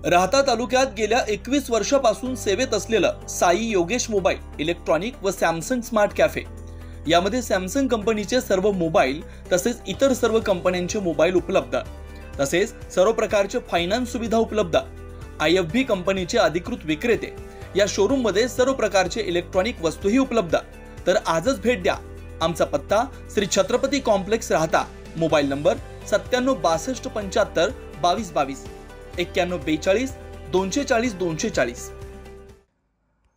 राहता तालुक्यात गेल्या 21 वर्षापासून सेवेत असलेलं साई योगेश मोबाईल इलेक्ट्रॉनिक व सॅमसंग स्मार्ट कॅफे यामध्ये सॅमसंग कंपनीचे सर्व मोबाईल तसेच इतर सर्व कंपन्यांचे मोबाईल उपलब्ध, तसेच सर्व प्रकारचे फायनान्स सुविधा उपलब्ध। IFB कंपनीचे अधिकृत विक्रेते या शोरूम मध्ये सर्व प्रकारचे इलेक्ट्रॉनिक वस्तूही उपलब्ध। तर आजच भेट द्या। आमचा पत्ता श्री छत्रपती कॉम्प्लेक्स राहता, मोबाईल नंबर 9762752222 9142 240 240।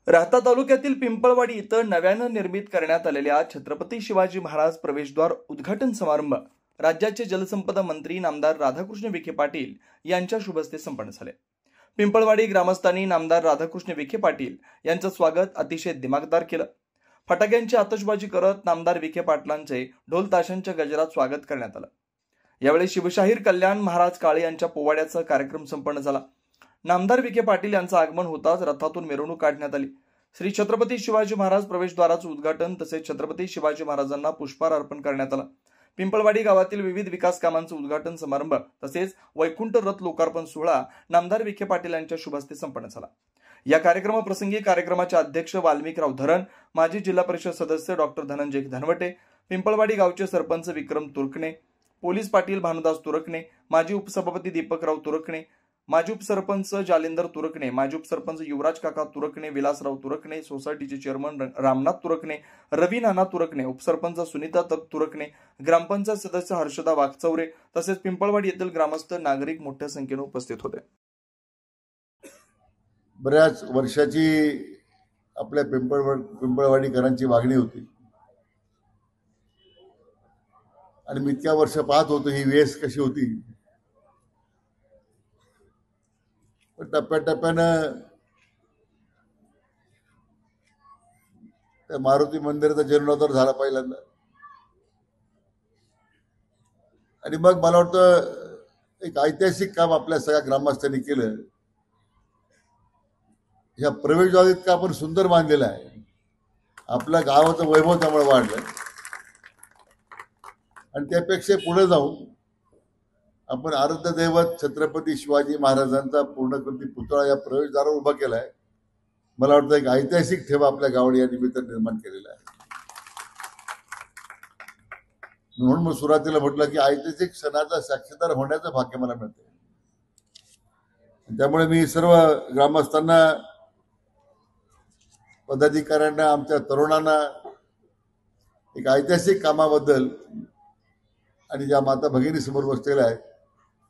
राहता तालुक्यातील पिंपळवाडी इथं नव्यानं निर्मित करण्यात आलेल्या छत्रपती शिवाजी महाराज प्रवेशद्वार उद्घाटन समारंभ राज्याचे जलसंपदा मंत्री नामदार राधाकृष्ण विखे पाटील यांच्या शुभ हस्ते संपन्न झाले। पिंपळवाडी ग्रामस्थांनी नामदार राधाकृष्ण विखे पाटील यांचं स्वागत अतिशय दिमागदार केलं। फटाक्यांची आतषबाजी करत नामदार विखे पाटलांचे ढोल ताशांच्या गजरात स्वागत करण्यात आलं। यावेळी शिवशाहीर कल्याण महाराज काळे यांच्या पोवाड्याचा कार्यक्रम संपन्न झाला। नामदार विखे पाटील यांचं आगमन होताच रथातून मिरवणूक काढण्यात आली। श्री छत्रपती शिवाजी महाराज प्रवेशद्वाराचं उद्घाटन तसेच छत्रपती शिवाजी महाराजांना पुष्पहार अर्पण करण्यात आला। पिंपळवाडी गावातील विविध विकास कामांचं उद्घाटन समारंभ तसेच वैकुंठ रथ लोकार्पण सोहळा नामदार विखे पाटील यांच्या शुभ हस्ते संपन्न झाला। या कार्यक्रमाप्रसंगी कार्यक्रमाचे अध्यक्ष वाल्मिकराव धरण, माजी जिल्हा परिषद सदस्य डॉक्टर धनंजय धनवटे, पिंपळवाडी गावचे सरपंच विक्रम तुरकणे, पोलीस पाटील भानुदास तुरकणे, माजी उपसभापती दीपकराव तुरकणे, माजी उपसरपंच जालिंदर तुरकणे, माजी उपसरपंच युवराज काका तुरकणे, विलासराव तुरकणे, सोसायटीचे चेअरमन रामनाथ तुरकणे, रवी नाना तुरकणे, उपसरपंच सुनीता तुरकणे, ग्रामपंचायत सदस्य हर्षदा वाघचौरे तसेच पिंपळवाडी येथील ग्रामस्थ नागरिक मोठ्या संख्येने उपस्थित होते। बऱ्याच वर्षाची आपल्या पिंपळवाडीकरांची मागणी होती आणि मी इतक्या वर्ष पाहत होतो ही वेस कशी होती, पण टप्प्याटप्प्यानं त्या मारुती मंदिराचा जीर्णोद्धार झाला पहिल्यांदा आणि मग मला वाटतं एक ऐतिहासिक काम आपल्या सगळ्या ग्रामस्थांनी केलं। ह्या प्रवेशद्वार इतका आपण सुंदर बांधलेला आहे, आपल्या गावाचं वैभव त्यामुळे वाढलं आणि त्यापेक्षा पुढे जाऊन आपण आराध्य दैवत छत्रपती शिवाजी महाराजांचा पूर्णकृती पुतळा या प्रवेशद्वारावर उभा केलाय। मला वाटतं एक ऐतिहासिक ठेवा आपल्या गावाने या निमित्त निर्माण केलेला आहे। म्हणून मग सुरुवातीला म्हटलं की ऐतिहासिक क्षणाचा साक्षीदार होण्याचं भाग्य मला मिळते। त्यामुळे मी सर्व ग्रामस्थांना, पदाधिकाऱ्यांना, आमच्या तरुणांना एक ऐतिहासिक कामाबद्दल आणि ज्या माता भगिनी समोर बसलेल्या आहेत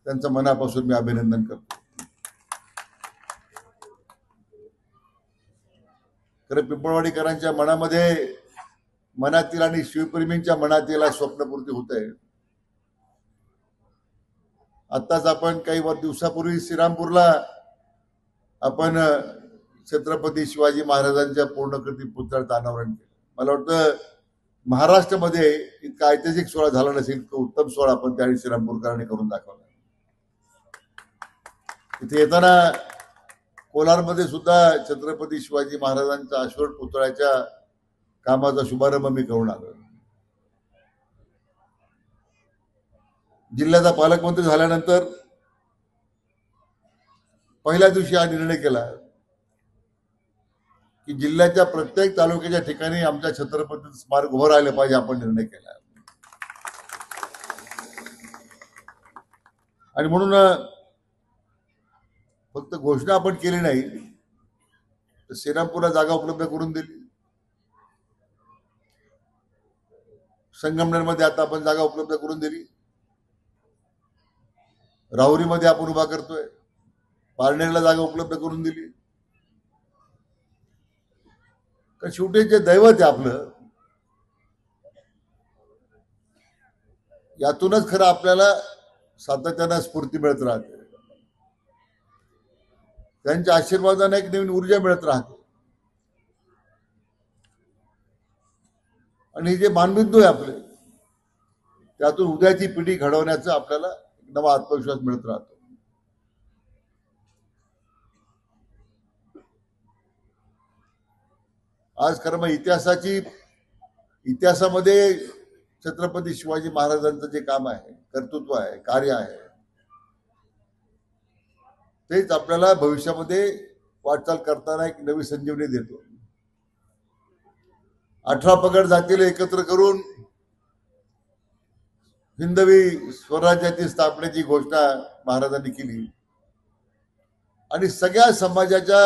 त्यांचं मनापासून मी अभिनंदन करतो। खरं पिंपळवाडीकरांच्या मनातील आणि शिवप्रेमींच्या मनातील स्वप्नपूर्ती होत आहे। आताच आपण काही दिवसापूर्वी श्रीरामपूरला आपण छत्रपती शिवाजी महाराजांच्या पूर्णकृती पुतळ्याचं अनावरण केलं। मला वाटतं महाराष्ट्रामध्ये इतका ऐतिहासिक सोहळा झाला नसेल, इतका उत्तम सोहळा आपण त्यावेळी श्रीरामपूरकरांनी करून दाखवला। इथे येताना कोलारमध्ये सुद्धा छत्रपती शिवाजी महाराजांच्या अश्वरूढ पुतळ्याच्या कामाचा शुभारंभ मी करून आलो। जिल्ह्याचा पालकमंत्री झाल्यानंतर पहिल्या दिवशी हा निर्णय केला की जिल्ह्याच्या प्रत्येक तालुक्याच्या ठिकाणी आमच्या छत्रपती स्मारक उभं राहिलं पाहिजे, आपण निर्णय केला आणि म्हणून फक्त घोषणा आपण केली नाही तर श्रीरामपूरला जागा उपलब्ध करून दिली। संगमनेरमध्ये आता आपण जागा उपलब्ध करून दिली, राहुरीमध्ये आपण उभा करतोय, पारनेरला जागा उपलब्ध करून दिली। कारण शेवटी जे दैवत आहे आपलं, यातूनच खरं आपल्याला सातत्यानं स्फूर्ती मिळत राहते, त्यांच्या आशीर्वादाने एक नवीन ऊर्जा मिळत राहते आणि जे मानबिंदू आहे आपले, त्यातून उद्याची पिढी घडवण्याचा आपल्याला नवा आत्मविश्वास मिळत राहतो। आज खरं मग इतिहासामध्ये छत्रपती शिवाजी महाराजांचं जे काम आहे, कर्तृत्व आहे, कार्य आहे, तेच आपल्याला भविष्यामध्ये वाटचाल करताना एक नवी संजीवनी देतो. 18 पगड जातीला एकत्र करून हिंदवी स्वराज्याची स्थापनेची घोषणा महाराजांनी केली आणि सगळ्या समाजाच्या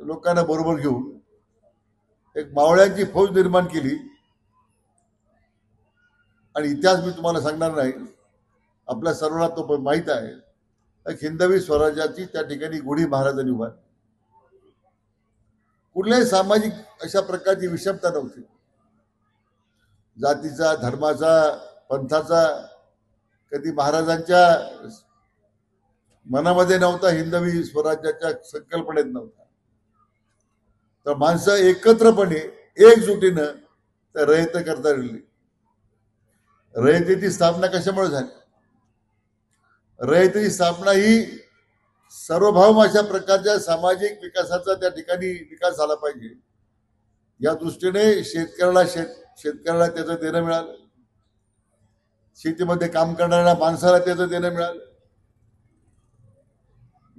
लोकांना बरोबर घेऊन एक मावळ्यांची फौज निर्माण केली. आणि इतिहास मी तुम्हाला सांगणार नाही, आपल्या सर्वांना तो पण माहित आहे. एक हिंदवी स्वराज्याची त्या ठिकाणी गुढी महाराजांनी उभारली. कुठल्याही सामाजिक अशा प्रकारची विषमता नव्हती, जातीचा, धर्माचा, पंथाचा कधी महाराजांच्या मनामध्ये नव्हता, हिंदवी स्वराज्याच्या संकल्पनेत नव्हता. तर माणसं एकत्रपणे एकजुटीनं त्या रयत करता राहिली. रयतेची स्थापना कशामुळे झाली? रयतेची स्थापना ही सर्वभौम अशा प्रकारच्या सामाजिक विकासाचा त्या ठिकाणी विकास झाला पाहिजे या दृष्टीने शेतकऱ्याला त्याचं देणं मिळालं, शेतीमध्ये काम करणाऱ्या माणसाला त्याचं देणं मिळालं,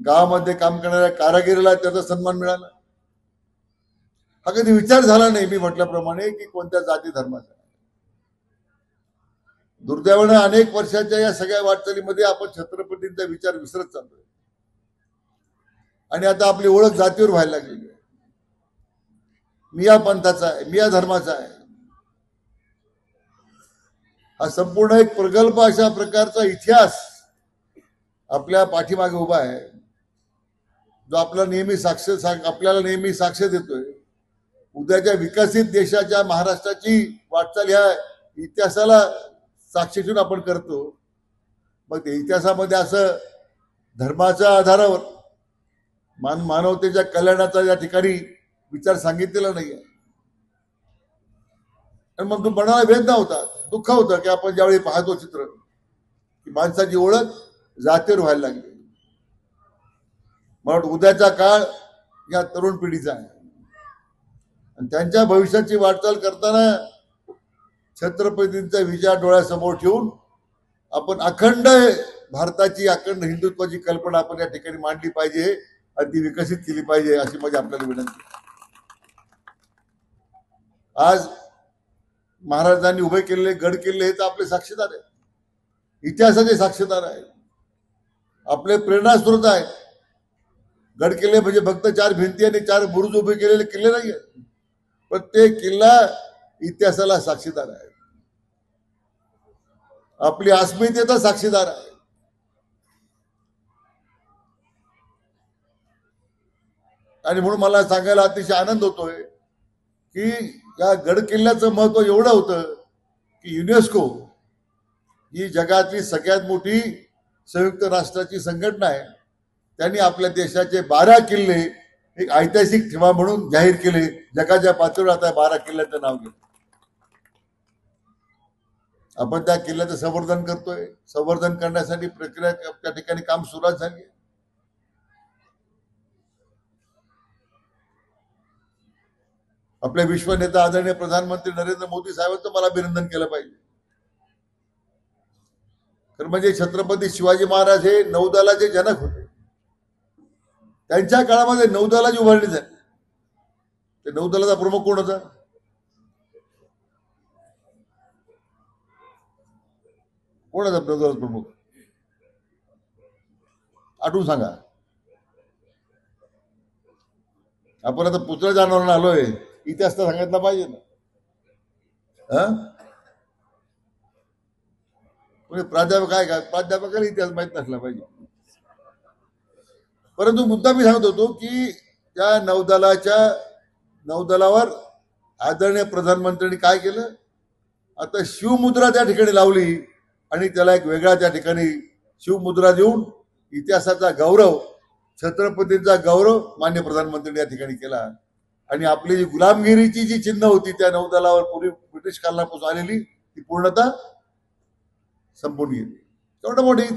गावामध्ये काम करणाऱ्या कारागिरीला त्याचा सन्मान मिळाला. हा कधी विचार झाला नाही मी म्हटल्याप्रमाणे की कोणत्या जाती धर्माचा. दुर्दैवानं अनेक वर्षाच्या या सगळ्या वाटचालीमध्ये आपण छत्रपतींचा विचार विसरत चाललोय आणि आता आपली ओळख जातीवर व्हायला लागलेली आहे. मी या पंथाचा आहे, मी या धर्माचा आहे. हा संपूर्ण एक प्रगल्भ अशा प्रकारचा इतिहास आपल्या पाठीमागे उभा आहे, जो आपल्याला नेहमी साक्ष देतोय. उद्याच्या विकसित देशाच्या महाराष्ट्राची वाटचाल ह्या इतिहासाला साक्षी ठेवून आपण करतो. मग ते इतिहासामध्ये असं धर्माच्या आधारावर मानवतेच्या कल्याणाचा या ठिकाणी विचार सांगितलेला नाहीये. आणि मग मनाला वेदना होता, दुःख होतं की आपण ज्यावेळी पाहतो चित्र की माणसाची ओळख जातीवर व्हायला लागली. मला उद्याचा काळ या तरुण पिढीचा आहे आणि त्यांच्या भविष्याची वाटचाल करताना छत्रपतींचा विचार डोळ्यासमोर ठेवून आपण अखंड भारताची, अखंड हिंदुत्वाची कल्पना आपण या ठिकाणी मांडली पाहिजे आणि ती विकसित केली पाहिजे अशी माझी आपल्याला विनंती. आज महाराजांनी उभे केलेले गड किल्ले हे तर आपले साक्षीदार आहेत, इतिहासाचे साक्षीदार आहेत, आपले प्रेरणास्रोत आहेत. गड किल्ले म्हणजे फक्त 4 भिंती आणि 4 बुरुज उभे केलेले किल्ले नाही आहेत, प्रत्येक किल्ला इतिहासाला साक्षीदार आहे, आपली अस्मितेचा साक्षीदार आहे. आणि म्हणून मला सांगायला अतिशय आनंद होतोय की या गड किल्ल्याचं महत्व एवढं होतं की युनेस्को ही जगातली सगळ्यात मोठी संयुक्त राष्ट्राची संघटना आहे, त्यांनी आपल्या देशाचे 12 किल्ले एक ऐतिहासिक ठेवा म्हणून जाहीर केले. जगाच्या पातळीवर आता 12 किल्ल्याचं नाव घेतलं. आपण त्या किल्ल्याचं संवर्धन करतोय. संवर्धन करण्यासाठी प्रक्रिया त्या ठिकाणी काम सुरुवात झाली. आपले विश्व नेता आदरणीय प्रधानमंत्री नरेंद्र मोदी साहेबांचं मला अभिनंदन केलं पाहिजे. तर म्हणजे छत्रपती शिवाजी महाराज हे नौदलाचे जनक होते. त्यांच्या काळामध्ये नौदलाची उभारणी झाली. ते नौदलाचा प्रमुख कोण होता? कोण होता नौदलाचा प्रमुख? आठवून सांगा. आपण आता पुतळा जाणवरून आलोय, इतिहास तर सांगितला पाहिजे ना. प्राध्यापक आहे का? प्राध्यापकाला इतिहास माहित नसला पाहिजे. परंतु मुद्दा मी सांगत होतो की त्या नौदलावर आदरणीय प्रधानमंत्र्यांनी काय केलं, आता शिवमुद्रा त्या ठिकाणी लावली आणि त्याला एक वेगळा त्या ठिकाणी शिवमुद्रा देऊन इतिहासाचा गौरव, छत्रपतींचा गौरव माननीय प्रधानमंत्र्यांनी या ठिकाणी केला. आणि आपली जी गुलामगिरीची जी चिन्ह होती त्या नौदलावर पूर्वी ब्रिटिश काळापासून आलेली ती पूर्णतः संपून गेली.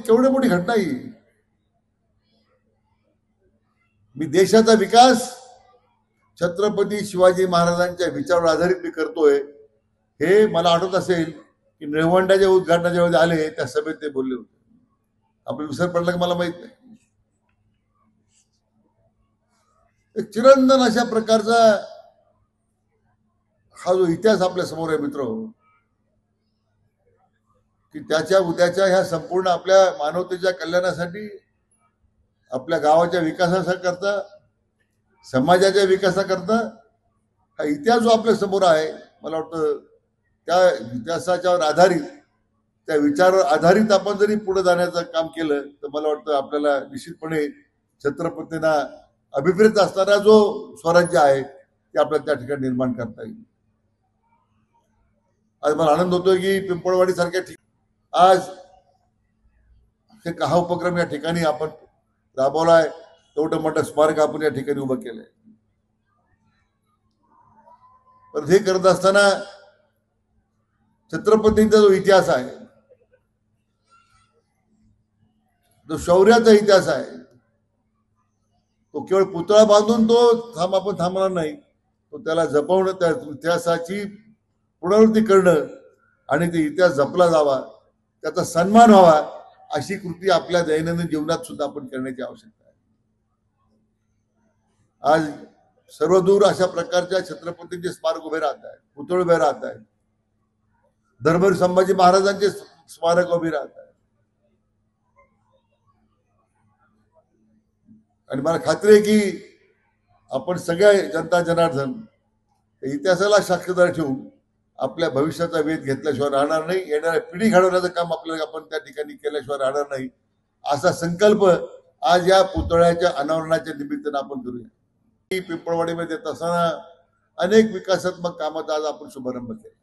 केवढी मोठी घटना ही. मी देशाचा विकास छत्रपती शिवाजी महाराजांच्या विचारावर आधारित मी करतोय. हे मला आठवत असेल की निळवंडाच्या उद्घाटनाच्या वेळी आले त्या सभेत ते बोलले होते. आपलं विसर पडलं की मला माहित नाही. एक चिरंतन अशा प्रकारचा हा जो इतिहास आपल्या समोर आहे मित्र, की त्याच्या उद्याच्या ह्या संपूर्ण आपल्या मानवतेच्या कल्याणासाठी, आपल्या गावाच्या विकासाकरता, समाजाच्या विकासाकरता हा इतिहास जो आपल्या समोर आहे, मला वाटतं त्या इतिहासाच्यावर आधारित, त्या विचारावर आधारित आपण जरी पुढे जाण्याचं काम केलं तर मला वाटतं आपल्याला निश्चितपणे छत्रपतींना अभिप्रेत असणारा जो स्वराज्य आहे ते आपल्याला त्या ठिकाणी निर्माण करता येईल. आज मला आनंद होतोय की पिंपळवाडी सारख्या आज हा उपक्रम या ठिकाणी आपण राबवलाय. तेवढं मोठं स्मारक आपण या ठिकाणी उभं केलंय. पण हे करत असताना छत्रपतींचा जो इतिहास आहे, जो शौर्याचा इतिहास आहे, तो केवळ पुतळा बांधून तो आपण थांबणार नाही. तो त्याला जपवणं, त्या इतिहासाची पुनरावृत्ती करणं आणि ते इतिहास जपला जावा, त्याचा सन्मान व्हावा, अशी कृती आपल्या दैनंदिन जीवनात सुद्धा आपण करण्याची आवश्यकता आहे. आज सर्वदूर अशा प्रकारच्या छत्रपतींचे स्मारक उभे राहत आहे, पुतळे उभे राहत आहे, धर्मवीर संभाजी महाराजांचे स्मारक उभे राहत आहे. आणि मला खात्री आहे की आपण सगळ्या जनता जनार्दन इतिहासाला साक्षीदार ठेवून आपल्या भविष्याचा वेध घेतल्याशिवाय राहणार नाही. येणाऱ्या पिढी घडवण्याचं काम आपल्याला आपण त्या ठिकाणी केल्याशिवाय राहणार नाही, असा संकल्प आज या पुतळ्याच्या अनावरणाच्या निमित्तानं आपण करूया. पिंपळवाडीमध्ये येत असताना अनेक विकासात्मक कामाचा आज आपण शुभारंभ केला.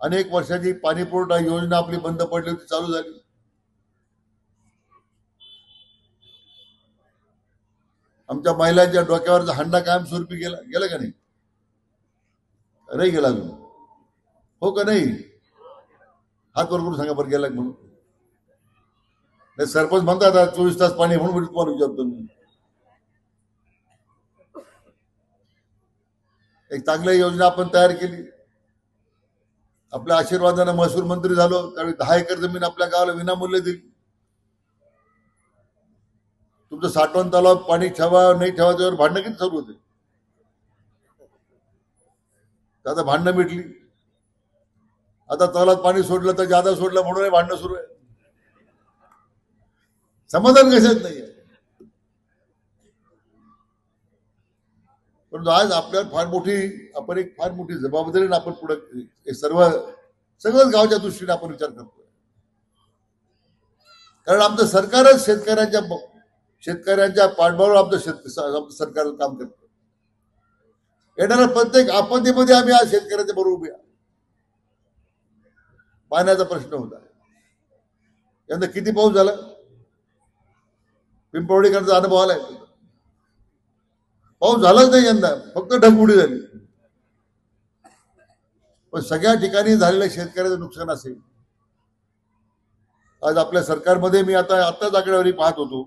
अनेक वर्षाची पाणीपुरवठा योजना आपली बंद पडली होती, चालू झाली. आमच्या महिलांच्या डोक्यावरचा हंडा कायमस्वरूपी गेला का नाही? नाही गेला अजून, हो का नाही? हात वर करून सांगा बरं गेला म्हणून. सरपंच म्हणतात 24 तास पाणी, म्हणून तुम्हाला विचारतो मी. एक चांगली योजना आपण तयार केली. आपल्या आशीर्वादानं महसूल मंत्री झालो त्यावेळी 10 एकर जमीन आपल्या गावाला विनामूल्य दिली. तुमचं साठवण तलाव पाणी ठेवा नाही ठेवा त्यावर भांडणं किती चालू होते. आता भांडणं मिटली. आता तलावात पाणी सोडलं तर जादा सोडलं म्हणून भांडणं सुरू आहे. समाधान कशात नाहीये. परंतु आज आपल्याला फार मोठी जबाबदारीने आपण पुढे सगळंच गावच्या दृष्टीने आपण विचार करतोय. कारण आमचं सरकारच शेतकऱ्यांच्या पाठबळावर आमचं सरकार काम करतं. येणाऱ्या प्रत्येक आपत्तीमध्ये आम्ही आज शेतकऱ्याच्या बरोबर उभे. पाण्याचा प्रश्न होता. यंदा किती पाऊस झाला पिंपळवाडीकरांचा अनुभव आलाय. पाऊस झालाच नाही यंदा, फक्त ढगफुटी झाली. पण सगळ्या ठिकाणी झालेल्या शेतकऱ्याचं नुकसान असेल. आज आपल्या सरकारमध्ये मी आताच आकडेवारी पाहत होतो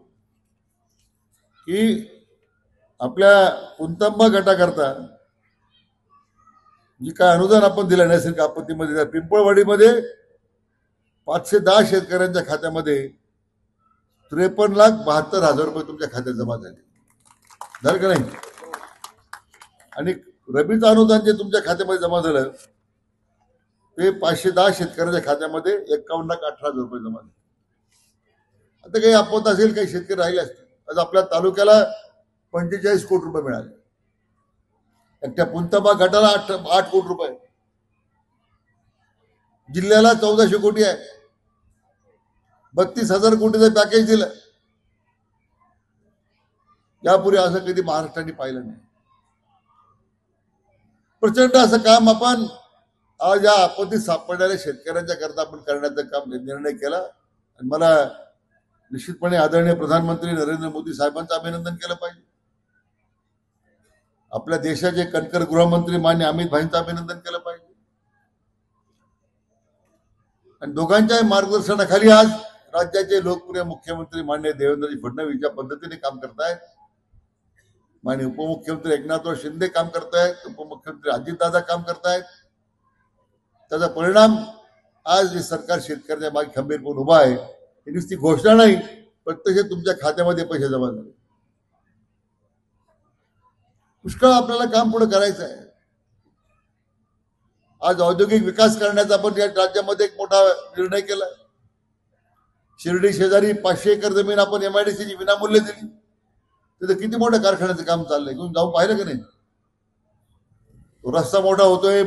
की आपल्या पुंतंबा गटाकरता जी काय अनुदान आपण दिलं नैसर्गिक आपत्तीमध्ये, पिंपळवाडीमध्ये 510 शेतकऱ्यांच्या खात्यामध्ये 53,72,000 रुपये तुमच्या खात्यात जमा झाले का नाही? आणि रबीचं अनुदान जे तुमच्या खात्यामध्ये जमा झालं ते 510 शेतकऱ्यांच्या खात्यामध्ये 51,18,000 रुपये जमा झाले. आता काही आपत असेल, काही शेतकरी राहिले असतील. आज आपल्या तालुक्याला 45 कोटी रुपये मिळाले. एकट्या पुंतंबा गटाला 8 कोटी रुपये, जिल्ह्याला 1400 कोटी आहे. 32,000 कोटीचं पॅकेज दिलं. यापूर्वी असं कधी महाराष्ट्राने पाहिलं नाही. प्रचंड असं काम आपण आज या आपत्तीत सापडणाऱ्या शेतकऱ्यांच्या करता आपण करण्याचा काम निर्णय केला. आणि मला निश्चितपणे आदरणीय प्रधानमंत्री नरेंद्र मोदी साहेबांचं अभिनंदन केलं पाहिजे. आपल्या देशाचे कणकर गृहमंत्री मान्य अमित भाईंचं अभिनंदन केलं पाहिजे. आणि दोघांच्या मार्गदर्शनाखाली आज राज्याचे लोकप्रिय मुख्यमंत्री मान्य देवेंद्रजी फडणवीस ज्या पद्धतीने काम करतायत, मान्य उपमुख्यमंत्री एकनाथराव शिंदे काम करतायत, उपमुख्यमंत्री अजितदादा काम करतायत, त्याचा परिणाम आज हे सरकार शेतकऱ्याच्या मागे खंबीरपणे उभा आहे. ही नुसती घोषणा नाही, प्रत्यक्ष तुमच्या खात्यामध्ये पैसे जमा झाले. पुष्कळ आपल्याला काम पुढे करायचं आहे. आज औद्योगिक विकास करण्याचा आपण या राज्यामध्ये एक मोठा निर्णय केला. शिर्डी शेजारी 500 एकर जमीन आपण MIDCची विनामूल्य दिली. तिथे किती मोठ्या कारखान्याचं काम चाललंय, घेऊन जाऊन पाहिलं की नाही? तो रस्ता मोठा होतोय.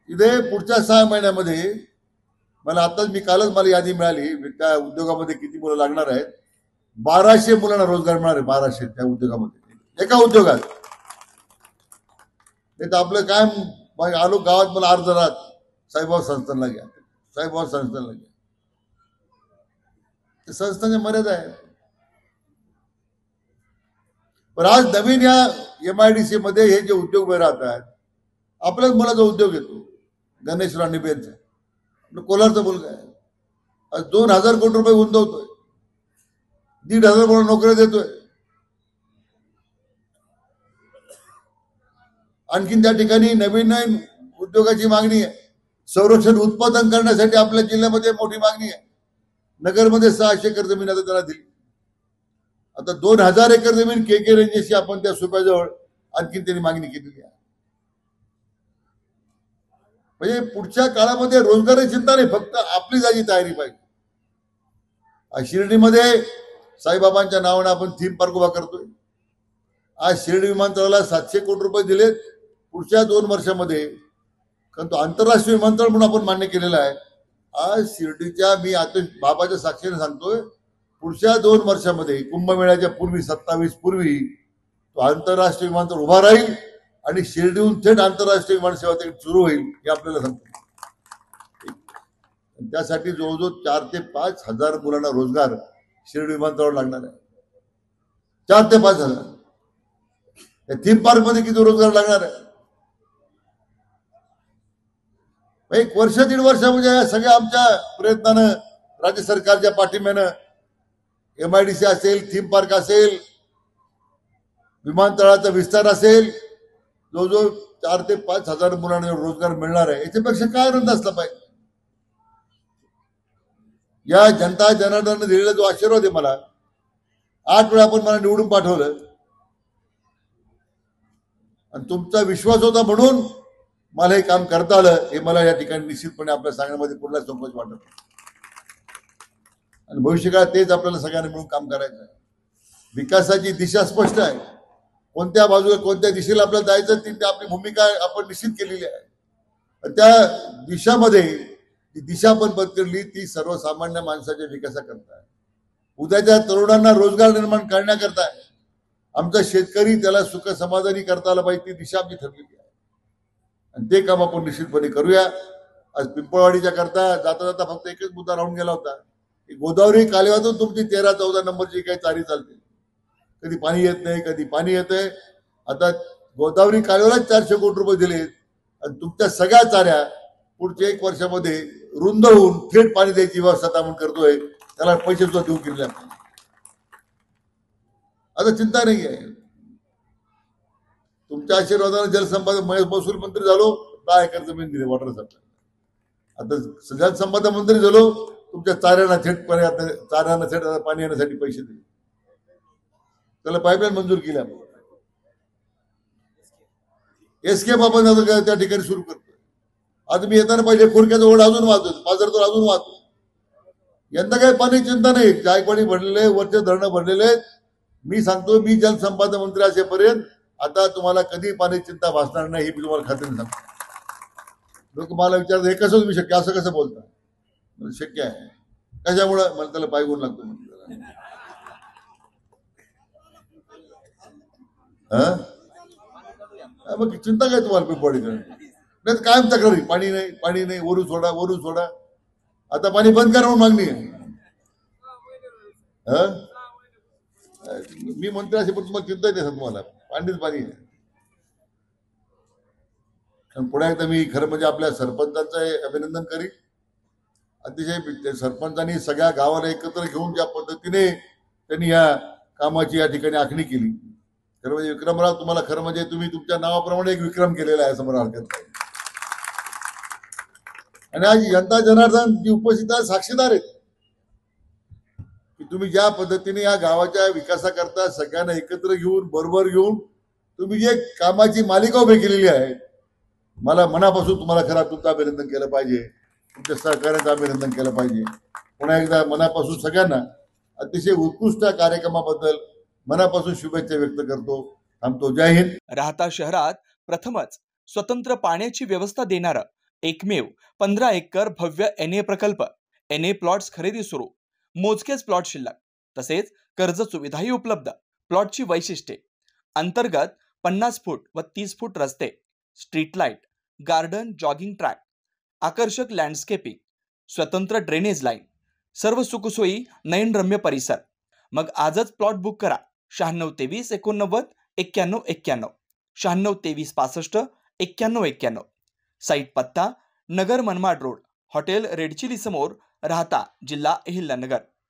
इथे पुढच्या 6 महिन्यामध्ये मला आताच कालच मला यादी मिळाली त्या उद्योगामध्ये किती मुलं लागणार आहेत. 1200 मुलांना रोजगार मिळणार आहे. 1200 त्या उद्योगामध्ये, एका उद्योगात. नाही तर आपलं काय आलो गावात मला अर्ध राहत साईबाबा संस्थानला घ्या, साईबाबा संस्थानला घ्या. ते संस्थांच्या मर्यादा आहे. पण आज नवीन या MIDC मध्ये हे जे उद्योग उभे राहतात, आपल्याच मुलाचा उद्योग येतो गणेश राणीबेनचा, कोलारचा मुलगा आहे. आज 2000 कोटी रुपये गुंतवतोय, 1500 मुलं नोकऱ्या देतोय. आणखीन त्या ठिकाणी नवीन नवीन उद्योगाची मागणी आहे. संरक्षण उत्पादन करण्यासाठी आपल्या जिल्ह्यामध्ये मोठी मागणी आहे. नगरमध्ये 600 एकर जमीन आता त्याला दिली. आता 2000 एकर जमीन KK रेंजेसची आपण त्या सुप्याजवळ आणखीन त्यांनी मागणी केलेली आहे. म्हणजे पुढच्या काळामध्ये रोजगाराची चिंता नाही, फक्त आपली जागी तयारी पाहिजे. शिर्डीमध्ये साईबाबांच्या नावाने आपण थीम पार्क उभा करतोय. आज शिर्डी विमानतळाला 700 कोटी रुपये दिलेत पुढच्या 2 वर्षामध्ये, कारण तो आंतरराष्ट्रीय विमानतळ म्हणून आपण मान्य केलेला आहे. आज शिर्डीच्या, मी आता बाबाच्या साक्षीने सांगतोय, पुढच्या 2 वर्षामध्ये कुंभमेळ्याच्या पूर्वी 27 पूर्वी तो आंतरराष्ट्रीय विमानतळ उभा राहील आणि शिर्डीहून थेट आंतरराष्ट्रीय विमानसेवा सुरू होईल हे आपल्याला सांगतो. त्यासाठी जवळजवळ 4 ते 5 हजार मुलांना रोजगार शिर्डी विमानतळावर लागणार आहे. 4 ते 5 हजार. या थीम पार्क मध्ये किती रोजगार लागणार आहे? 1 वर्ष 1.5 वर्षामध्ये या सगळ्या आमच्या प्रयत्नानं, राज्य सरकारच्या पाठिंब्यानं MIDC असेल, थीम पार्क असेल, विमानतळाचा विस्तार असेल, जवळजवळ 4 ते 5 हजार मुलांना रोजगार मिळणार आहे. याच्यापेक्षा काय आनंद असला पाहिजे? या जनता जनार्दनाने दिलेला जो आशीर्वाद आहे, मला 8 वेळा आपण मला निवडून पाठवलं आणि तुमचा विश्वास होता म्हणून मला हे काम करता आलं. हे मला या ठिकाणी निश्चितपणे आपल्या सांगण्यामध्ये कुठला संकोच वाटत नाही. आणि भविष्यकाळात तेच आपल्याला सगळ्यांनी मिळून काम करायचं आहे. विकासाची दिशा स्पष्ट आहे. कोणत्या बाजूला, कोणत्या दिशेला आपल्याला जायचं ती आपली भूमिका आपण निश्चित केलेली आहे. त्या दिशामध्ये ती दिशा पण बदलली, ती सर्वसामान्य माणसाच्या विकासाकरता आहे. उद्याच्या तरुणांना रोजगार निर्माण करण्याकरता आहे. आमचा शेतकरी त्याला सुख समाधानी करता आला पाहिजे, ती दिशा आमची ठरलेली आहे आणि ते काम आपण निश्चितपणे करूया. आज पिंपळवाडीच्या करता जाता जाता फक्त एकच मुद्दा राहून गेला होता. गोदावरी कालव्यातून तुमची 13-14 नंबरची काही चारी चालते. कधी पाणी येत नाही, कधी पाणी येतंय. आता गोदावरी कालव्यालाच 400 कोटी रुपये दिलेत आणि तुमच्या सगळ्या चाऱ्या पुढच्या 1 वर्षामध्ये रुंद होऊन थेट पाणी द्यायची व्यवस्था आपण करतोय. त्याला पैसे सुद्धा देऊ केले आपण. आता चिंता नाही आहे. तुमच्या आशीर्वादाने जलसंपदा महसूल मंत्री झालो, 10 एकर जमीन दिली वॉटर सप्लाय. आता जलसंपदा मंत्री झालो, तुमच्या चाऱ्यांना थेट पाणी येण्यासाठी पैसे दिले. त्याला पाईपलाईन मंजूर केली आपण. एस्केप आपण त्या ठिकाणी सुरू करतो. आता मी येताना पहिले खोडक्याचा ओढा अजून वाहतो, पाझरतोड अजून वाहतो. यंदा काही पाणी चिंता नाही. जायकवाडी भरलेले, वरचे धरणं भरलेले आहेत. मी सांगतो, मी जलसंपदा मंत्री असेपर्यंत आता तुम्हाला कधी पाणी चिंता भासणार नाही, हे मी तुम्हाला खात्रीने सांगतो. लोक मला विचारतात, हे कसं तुम्ही शक्य, असं कसं बोलता? शक्य आहे. कशामुळं? मला त्याला पायगुण लागतो. मग चिंता काय तुम्हाला पिंपळवाडीकडे? नाही कायम तक्रारी, पाणी नाही, पाणी नाही, वरून सोडा, वरून सोडा. आता पाणी बंद करा म्हणून मागणी आहे. मी मंत्री असे पण तुम्हाला चिंता येते तुम्हाला, पाणीच पाणी आहे. पुन्हा एकदा मी खरं म्हणजे आपल्या सरपंचांचं अभिनंदन करीन. अतिशय सरपंचांनी सगळ्या गावाला एकत्र घेऊन ज्या पद्धतीने त्यांनी या कामाची या ठिकाणी आखणी केली, खरं म्हणजे विक्रमराव, तुम्हाला खरं म्हणजे तुम्ही तुमच्या नावाप्रमाणे एक विक्रम केलेला आहे, समोर हरकत नाही. आणि आज जनता जनार्दन जी उपस्थित आहे, साक्षीदार आहेत की तुम्ही ज्या पद्धतीने या गावाच्या विकासाकरता सगळ्यांना एकत्र घेऊन, बरोबर घेऊन तुम्ही जे कामाची मालिका उभी केलेली आहे, मला मनापासून तुम्हाला खरं तुमचं अभिनंदन केलं पाहिजे, तुमच्या सहकार्याचं अभिनंदन केलं पाहिजे. पुन्हा एकदा मनापासून सगळ्यांना अतिशय उत्कृष्ट कार्यक्रमाबद्दल मनापासून शुभेच्छा व्यक्त करतो. थांबतो. जय हिंद. राहता शहरात प्रथमच स्वतंत्र पाण्याची व्यवस्था देणारा एकमेव 15 एकर भव्य NA प्रकल्प. NA प्लॉट्स खरेदी सुरू. मोजकेच प्लॉट शिल्लक. तसेच कर्ज सुविधाही उपलब्ध. प्लॉटची वैशिष्ट्ये: अंतर्गत 50 फूट व 30 फूट रस्ते, street light, garden, jogging track, आकर्षक लँडस्केपिंग, स्वतंत्र ड्रेनेज लाईन, सर्व सुखसोयी, नयनरम्य परिसर. मग आजच प्लॉट बुक करा. 9623 89 91 91, 9623 65 91 91. साईट पत्ता: Nagar Manmad road, hotel red chilli समोर, राहता, जिल्हा अहिल्यानगर.